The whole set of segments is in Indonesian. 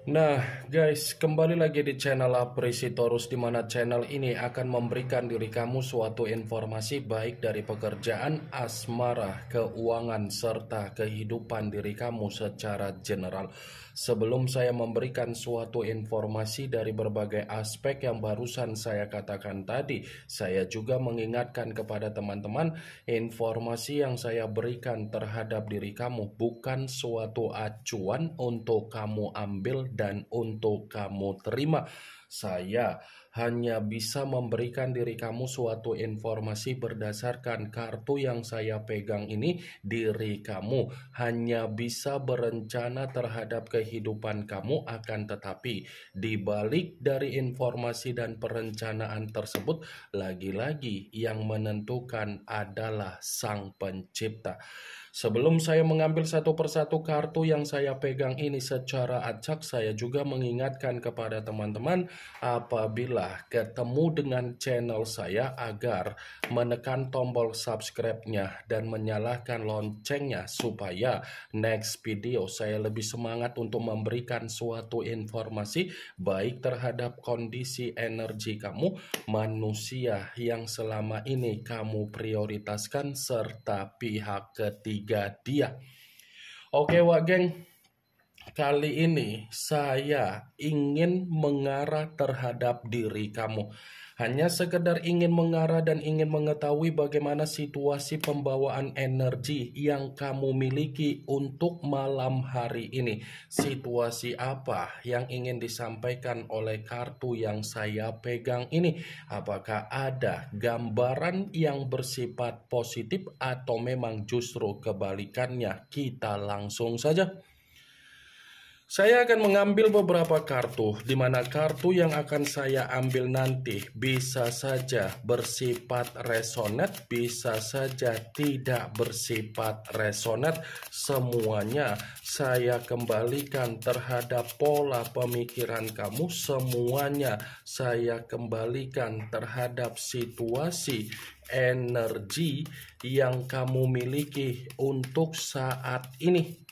Nah, guys, kembali lagi di channel Apresitorus, di mana channel ini akan memberikan diri kamu suatu informasi baik dari pekerjaan, asmara, keuangan, serta kehidupan diri kamu secara general. Sebelum saya memberikan suatu informasi dari berbagai aspek yang barusan saya katakan tadi, saya juga mengingatkan kepada teman-teman, informasi yang saya berikan terhadap diri kamu bukan suatu acuan untuk kamu ambil dan untuk kamu terima. Saya hanya bisa memberikan diri kamu suatu informasi berdasarkan kartu yang saya pegang ini. Diri kamu hanya bisa berencana terhadap kehidupan kamu, akan tetapi di balik dari informasi dan perencanaan tersebut, lagi-lagi yang menentukan adalah Sang Pencipta. Sebelum saya mengambil satu persatu kartu yang saya pegang ini secara acak, saya juga mengingatkan kepada teman-teman apabila ketemu dengan channel saya agar menekan tombol subscribe-nya dan menyalakan loncengnya supaya next video saya lebih semangat untuk memberikan suatu informasi baik terhadap kondisi energi kamu, manusia yang selama ini kamu prioritaskan, serta pihak ketiga dia. Oke wak geng, kali ini saya ingin mengarah terhadap diri kamu. Hanya sekedar ingin mengarah dan ingin mengetahui bagaimana situasi pembawaan energi yang kamu miliki untuk malam hari ini. Situasi apa yang ingin disampaikan oleh kartu yang saya pegang ini? Apakah ada gambaran yang bersifat positif atau memang justru kebalikannya? Kita langsung saja. Saya akan mengambil beberapa kartu, di mana kartu yang akan saya ambil nanti bisa saja bersifat resonate, bisa saja tidak bersifat resonate. Semuanya saya kembalikan terhadap pola pemikiran kamu, semuanya saya kembalikan terhadap situasi energi yang kamu miliki untuk saat ini.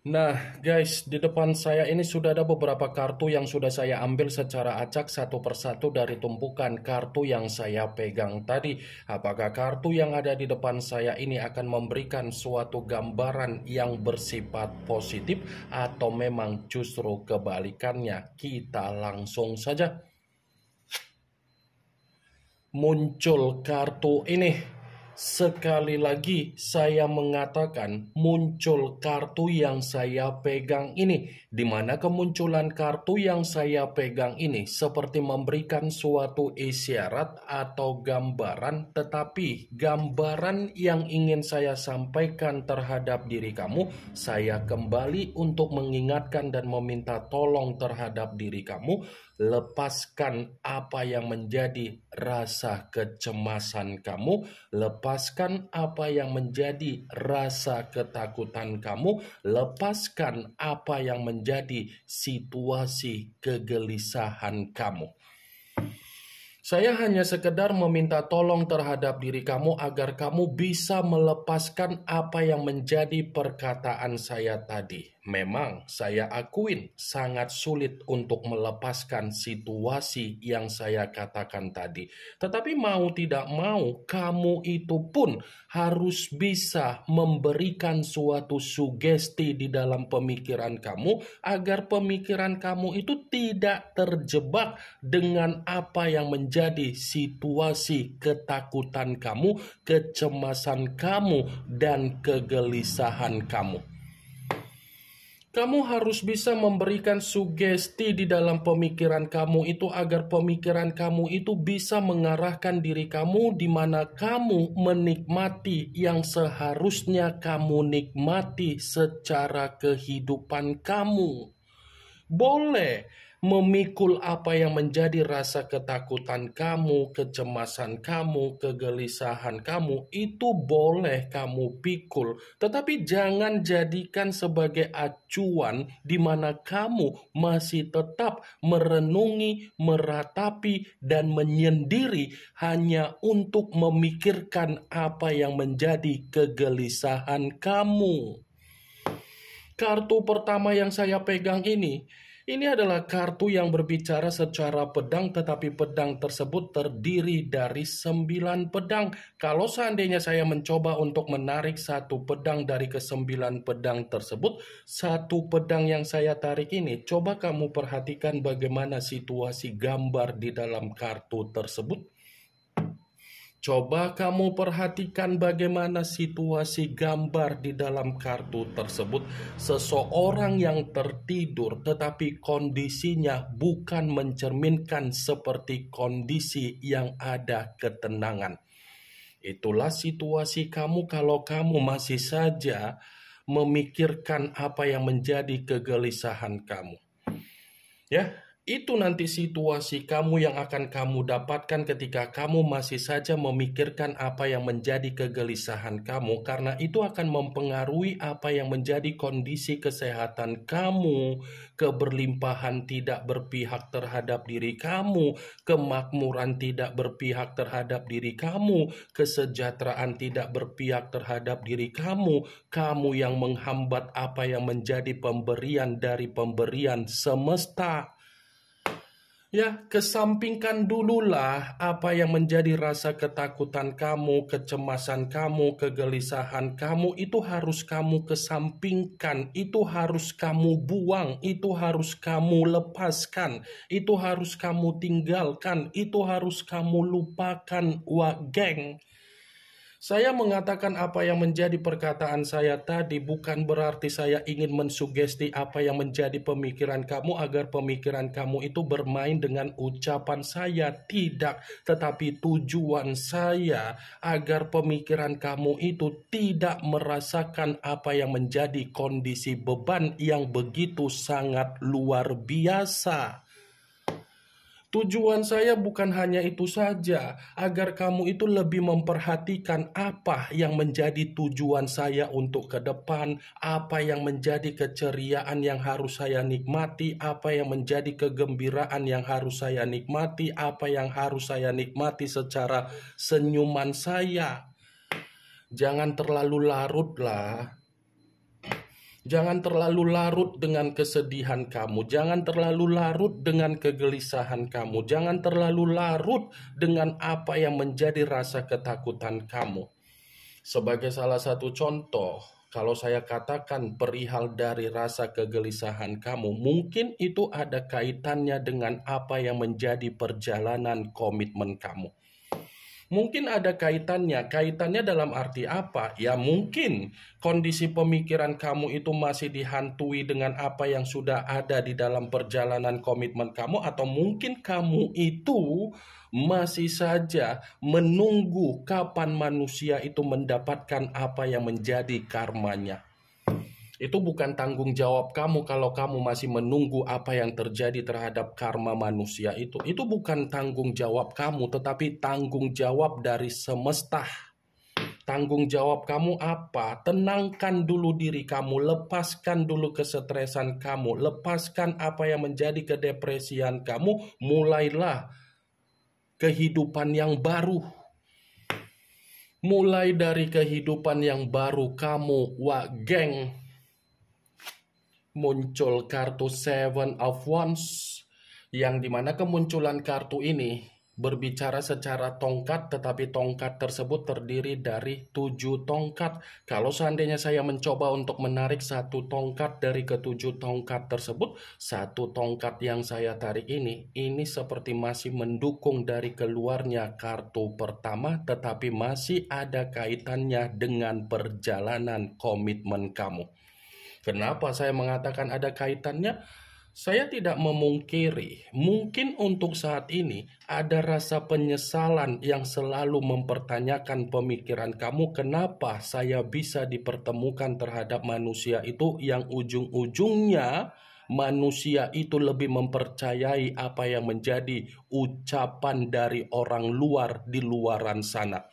Nah guys, di depan saya ini sudah ada beberapa kartu yang sudah saya ambil secara acak satu persatu dari tumpukan kartu yang saya pegang tadi. Apakah kartu yang ada di depan saya ini akan memberikan suatu gambaran yang bersifat positif atau memang justru kebalikannya? Kita langsung saja. Muncul kartu ini. Sekali lagi saya mengatakan muncul kartu yang saya pegang ini, di mana kemunculan kartu yang saya pegang ini seperti memberikan suatu isyarat atau gambaran, tetapi gambaran yang ingin saya sampaikan terhadap diri kamu, saya kembali untuk mengingatkan dan meminta tolong terhadap diri kamu. Lepaskan apa yang menjadi rasa kecemasan kamu, lepaskan apa yang menjadi rasa ketakutan kamu, lepaskan apa yang menjadi situasi kegelisahan kamu. Saya hanya sekedar meminta tolong terhadap diri kamu agar kamu bisa melepaskan apa yang menjadi perkataan saya tadi. Memang saya akuin sangat sulit untuk melepaskan situasi yang saya katakan tadi. Tetapi mau tidak mau, kamu itu pun harus bisa memberikan suatu sugesti di dalam pemikiran kamu agar pemikiran kamu itu tidak terjebak dengan apa yang menjadi situasi ketakutan kamu, kecemasan kamu, dan kegelisahan kamu. Kamu harus bisa memberikan sugesti di dalam pemikiran kamu itu agar pemikiran kamu itu bisa mengarahkan diri kamu di mana kamu menikmati yang seharusnya kamu nikmati secara kehidupan kamu. Boleh memikul apa yang menjadi rasa ketakutan kamu, kecemasan kamu, kegelisahan kamu, itu boleh kamu pikul. Tetapi jangan jadikan sebagai acuan di mana kamu masih tetap merenungi, meratapi, dan menyendiri hanya untuk memikirkan apa yang menjadi kegelisahan kamu. Kartu pertama yang saya pegang ini adalah kartu yang berbicara secara pedang, tetapi pedang tersebut terdiri dari 9 pedang. Kalau seandainya saya mencoba untuk menarik satu pedang dari ke-9 pedang tersebut, satu pedang yang saya tarik ini, coba kamu perhatikan bagaimana situasi gambar di dalam kartu tersebut. Coba kamu perhatikan bagaimana situasi gambar di dalam kartu tersebut. Seseorang yang tertidur tetapi kondisinya bukan mencerminkan seperti kondisi yang ada ketenangan. Itulah situasi kamu kalau kamu masih saja memikirkan apa yang menjadi kegelisahan kamu. Ya, itu nanti situasi kamu yang akan kamu dapatkan ketika kamu masih saja memikirkan apa yang menjadi kegelisahan kamu, karena itu akan mempengaruhi apa yang menjadi kondisi kesehatan kamu, keberlimpahan tidak berpihak terhadap diri kamu, kemakmuran tidak berpihak terhadap diri kamu, kesejahteraan tidak berpihak terhadap diri kamu, kamu yang menghambat apa yang menjadi pemberian dari pemberian semesta. Ya, kesampingkan dululah apa yang menjadi rasa ketakutan kamu, kecemasan kamu, kegelisahan kamu, itu harus kamu kesampingkan, itu harus kamu buang, itu harus kamu lepaskan, itu harus kamu tinggalkan, itu harus kamu lupakan, geng. Saya mengatakan apa yang menjadi perkataan saya tadi bukan berarti saya ingin mensugesti apa yang menjadi pemikiran kamu agar pemikiran kamu itu bermain dengan ucapan saya. Tidak, tetapi tujuan saya agar pemikiran kamu itu tidak merasakan apa yang menjadi kondisi beban yang begitu sangat luar biasa. Tujuan saya bukan hanya itu saja, agar kamu itu lebih memperhatikan apa yang menjadi tujuan saya untuk ke depan, apa yang menjadi keceriaan yang harus saya nikmati, apa yang menjadi kegembiraan yang harus saya nikmati, apa yang harus saya nikmati secara senyuman saya. Jangan terlalu larut lah. Jangan terlalu larut dengan kesedihan kamu. Jangan terlalu larut dengan kegelisahan kamu. Jangan terlalu larut dengan apa yang menjadi rasa ketakutan kamu. Sebagai salah satu contoh, kalau saya katakan perihal dari rasa kegelisahan kamu, mungkin itu ada kaitannya dengan apa yang menjadi perjalanan komitmen kamu. Mungkin ada kaitannya dalam arti apa? Ya mungkin kondisi pemikiran kamu itu masih dihantui dengan apa yang sudah ada di dalam perjalanan komitmen kamu, atau mungkin kamu itu masih saja menunggu kapan manusia itu mendapatkan apa yang menjadi karmanya. Itu bukan tanggung jawab kamu kalau kamu masih menunggu apa yang terjadi terhadap karma manusia itu. Itu bukan tanggung jawab kamu, tetapi tanggung jawab dari semesta. Tanggung jawab kamu apa? Tenangkan dulu diri kamu, lepaskan dulu kesetresan kamu, lepaskan apa yang menjadi kedepresian kamu, mulailah kehidupan yang baru. Mulai dari kehidupan yang baru kamu, geng. muncul kartu Seven of Wands, yang dimana kemunculan kartu ini berbicara secara tongkat, tetapi tongkat tersebut terdiri dari 7 tongkat. Kalau seandainya saya mencoba untuk menarik satu tongkat dari ketujuh tongkat tersebut, satu tongkat yang saya tarik ini seperti masih mendukung dari keluarnya kartu pertama, tetapi masih ada kaitannya dengan perjalanan komitmen kamu. Kenapa saya mengatakan ada kaitannya? Saya tidak memungkiri, mungkin untuk saat ini ada rasa penyesalan yang selalu mempertanyakan pemikiran kamu, kenapa saya bisa dipertemukan terhadap manusia itu yang ujung-ujungnya manusia itu lebih mempercayai apa yang menjadi ucapan dari orang luar di luaran sana.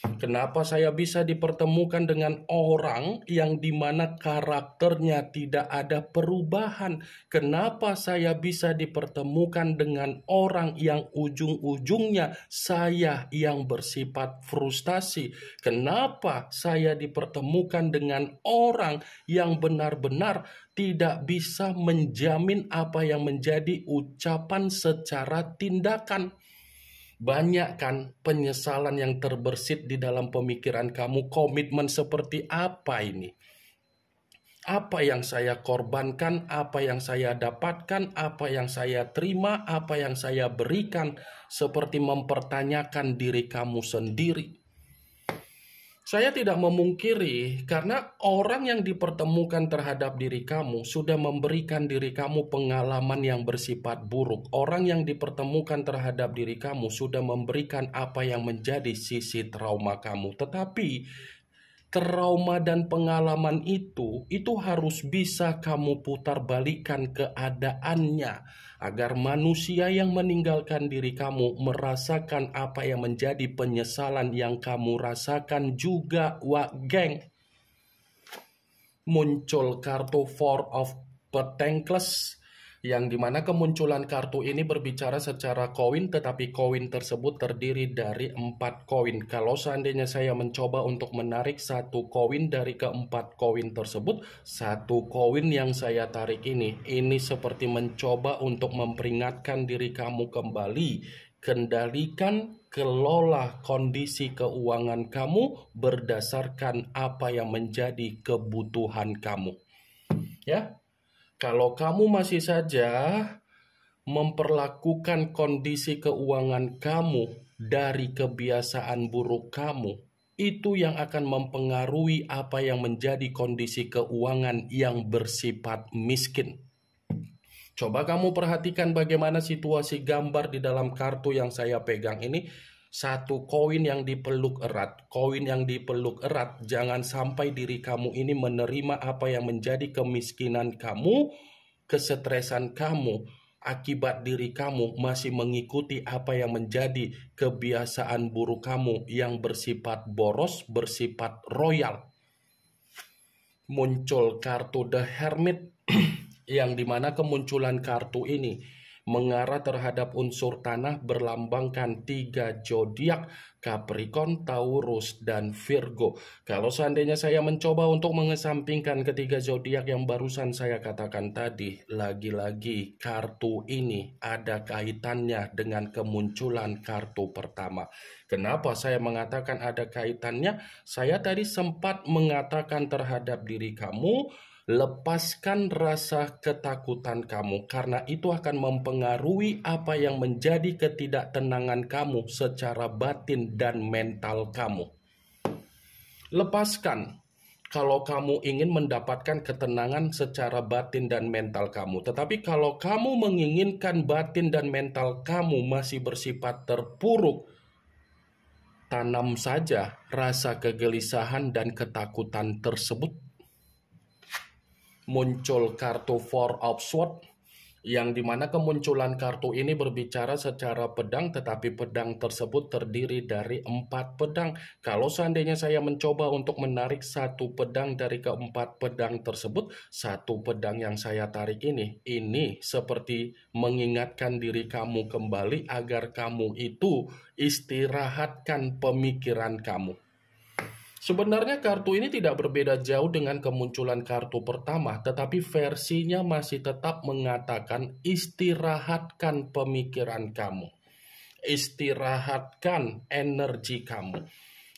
Kenapa saya bisa dipertemukan dengan orang yang dimana karakternya tidak ada perubahan? Kenapa saya bisa dipertemukan dengan orang yang ujung-ujungnya saya yang bersifat frustasi? Kenapa saya dipertemukan dengan orang yang benar-benar tidak bisa menjamin apa yang menjadi ucapan secara tindakan? Banyak kan penyesalan yang terbersit di dalam pemikiran kamu. Komitmen seperti apa ini? Apa yang saya korbankan, apa yang saya dapatkan, apa yang saya terima, apa yang saya berikan, seperti mempertanyakan diri kamu sendiri. Saya tidak memungkiri, karena orang yang dipertemukan terhadap diri kamu sudah memberikan diri kamu pengalaman yang bersifat buruk. Orang yang dipertemukan terhadap diri kamu sudah memberikan apa yang menjadi sisi trauma kamu. Tetapi trauma dan pengalaman itu harus bisa kamu putar balikan keadaannya, agar manusia yang meninggalkan diri kamu merasakan apa yang menjadi penyesalan yang kamu rasakan juga, geng. Muncul kartu Four of Pentacles, yang dimana kemunculan kartu ini berbicara secara koin, tetapi koin tersebut terdiri dari 4 koin. Kalau seandainya saya mencoba untuk menarik satu koin dari keempat koin tersebut, satu koin yang saya tarik ini seperti mencoba untuk memperingatkan diri kamu kembali. Kendalikan, kelola kondisi keuangan kamu berdasarkan apa yang menjadi kebutuhan kamu. Ya. Kalau kamu masih saja memperlakukan kondisi keuangan kamu dari kebiasaan buruk kamu, itu yang akan mempengaruhi apa yang menjadi kondisi keuangan yang bersifat miskin. Coba kamu perhatikan bagaimana situasi gambar di dalam kartu yang saya pegang ini. Satu koin yang dipeluk erat. Koin yang dipeluk erat, jangan sampai diri kamu ini menerima apa yang menjadi kemiskinan kamu, kesetresan kamu, akibat diri kamu masih mengikuti apa yang menjadi kebiasaan buruk kamu yang bersifat boros, bersifat royal. Muncul kartu The Hermit, yang dimana kemunculan kartu ini mengarah terhadap unsur tanah, berlambangkan 3 zodiak, Capricorn, Taurus, dan Virgo. Kalau seandainya saya mencoba untuk mengesampingkan ketiga zodiak yang barusan saya katakan tadi, lagi-lagi kartu ini ada kaitannya dengan kemunculan kartu pertama. Kenapa saya mengatakan ada kaitannya? Saya tadi sempat mengatakan terhadap diri kamu, lepaskan rasa ketakutan kamu, karena itu akan mempengaruhi apa yang menjadi ketidaktenangan kamu secara batin dan mental kamu. Lepaskan kalau kamu ingin mendapatkan ketenangan secara batin dan mental kamu. Tetapi kalau kamu menginginkan batin dan mental kamu masih bersifat terpuruk, tanam saja rasa kegelisahan dan ketakutan tersebut. Muncul kartu Four of Swords, yang dimana kemunculan kartu ini berbicara secara pedang, tetapi pedang tersebut terdiri dari 4 pedang. Kalau seandainya saya mencoba untuk menarik satu pedang dari keempat pedang tersebut, satu pedang yang saya tarik ini seperti mengingatkan diri kamu kembali agar kamu itu istirahatkan pemikiran kamu. Sebenarnya kartu ini tidak berbeda jauh dengan kemunculan kartu pertama, tetapi versinya masih tetap mengatakan istirahatkan pemikiran kamu. Istirahatkan energi kamu.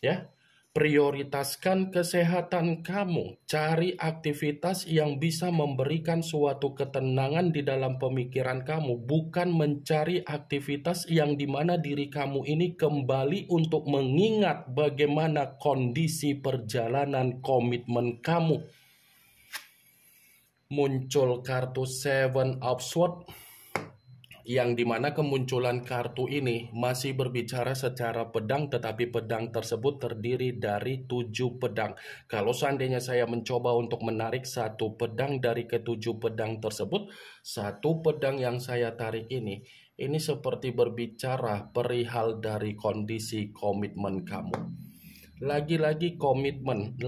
Ya, prioritaskan kesehatan kamu. Cari aktivitas yang bisa memberikan suatu ketenangan di dalam pemikiran kamu, bukan mencari aktivitas yang dimana diri kamu ini kembali untuk mengingat bagaimana kondisi perjalanan komitmen kamu. Muncul kartu Seven of Swords, yang dimana kemunculan kartu ini masih berbicara secara pedang, tetapi pedang tersebut terdiri dari 7 pedang. Kalau seandainya saya mencoba untuk menarik satu pedang dari ketujuh pedang tersebut, satu pedang yang saya tarik ini seperti berbicara perihal dari kondisi komitmen kamu. Lagi-lagi komitmen.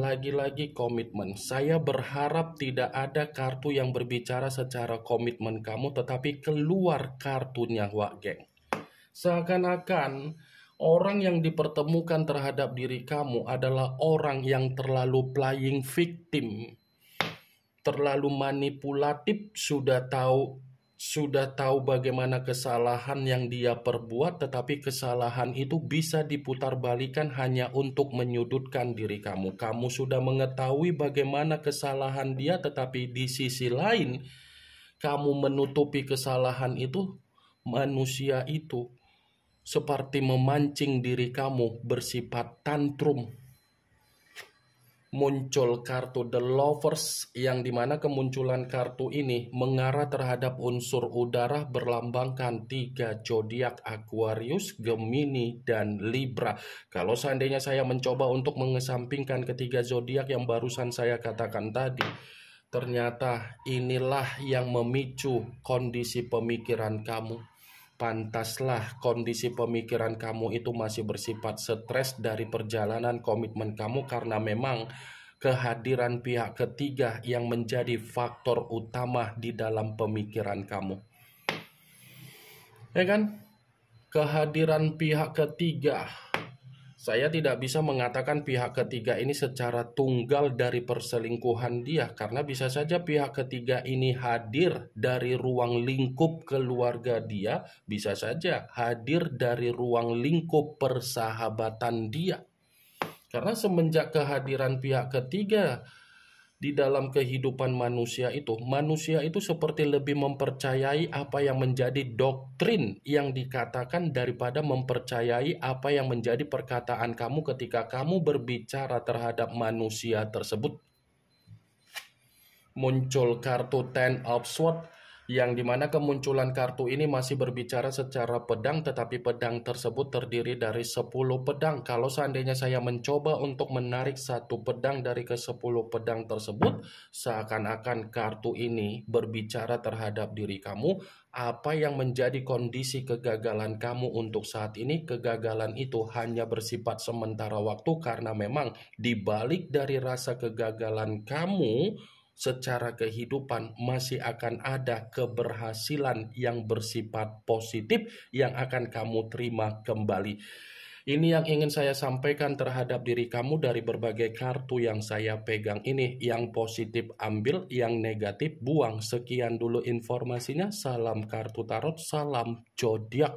Saya berharap tidak ada kartu yang berbicara secara komitmen kamu, tetapi keluar kartunya, Wak Geng. Seakan-akan orang yang dipertemukan terhadap diri kamu adalah orang yang terlalu playing victim, terlalu manipulatif, sudah tahu bagaimana kesalahan yang dia perbuat, tetapi kesalahan itu bisa diputarbalikan hanya untuk menyudutkan diri kamu. Kamu sudah mengetahui bagaimana kesalahan dia, tetapi di sisi lain kamu menutupi kesalahan itu. Manusia itu seperti memancing diri kamu bersifat tantrum. Muncul kartu The Lovers, yang dimana kemunculan kartu ini mengarah terhadap unsur udara, berlambangkan 3 zodiak Aquarius, Gemini, dan Libra. Kalau seandainya saya mencoba untuk mengesampingkan ketiga zodiak yang barusan saya katakan tadi, ternyata inilah yang memicu kondisi pemikiran kamu. Pantaslah kondisi pemikiran kamu itu masih bersifat stres dari perjalanan komitmen kamu, karena memang kehadiran pihak ketiga yang menjadi faktor utama di dalam pemikiran kamu. Ya kan? Kehadiran pihak ketiga. Saya tidak bisa mengatakan pihak ketiga ini secara tunggal dari perselingkuhan dia, karena bisa saja pihak ketiga ini hadir dari ruang lingkup keluarga dia, bisa saja hadir dari ruang lingkup persahabatan dia. Karena semenjak kehadiran pihak ketiga di dalam kehidupan manusia itu seperti lebih mempercayai apa yang menjadi doktrin yang dikatakan daripada mempercayai apa yang menjadi perkataan kamu ketika kamu berbicara terhadap manusia tersebut. Muncul kartu Ten of Swords, yang dimana kemunculan kartu ini masih berbicara secara pedang, tetapi pedang tersebut terdiri dari 10 pedang. Kalau seandainya saya mencoba untuk menarik satu pedang dari ke-10 pedang tersebut, seakan-akan kartu ini berbicara terhadap diri kamu. Apa yang menjadi kondisi kegagalan kamu untuk saat ini, kegagalan itu hanya bersifat sementara waktu, karena memang dibalik dari rasa kegagalan kamu secara kehidupan masih akan ada keberhasilan yang bersifat positif yang akan kamu terima kembali. Ini yang ingin saya sampaikan terhadap diri kamu dari berbagai kartu yang saya pegang ini. Yang positif ambil, yang negatif buang. Sekian dulu informasinya. Salam kartu tarot, salam zodiak.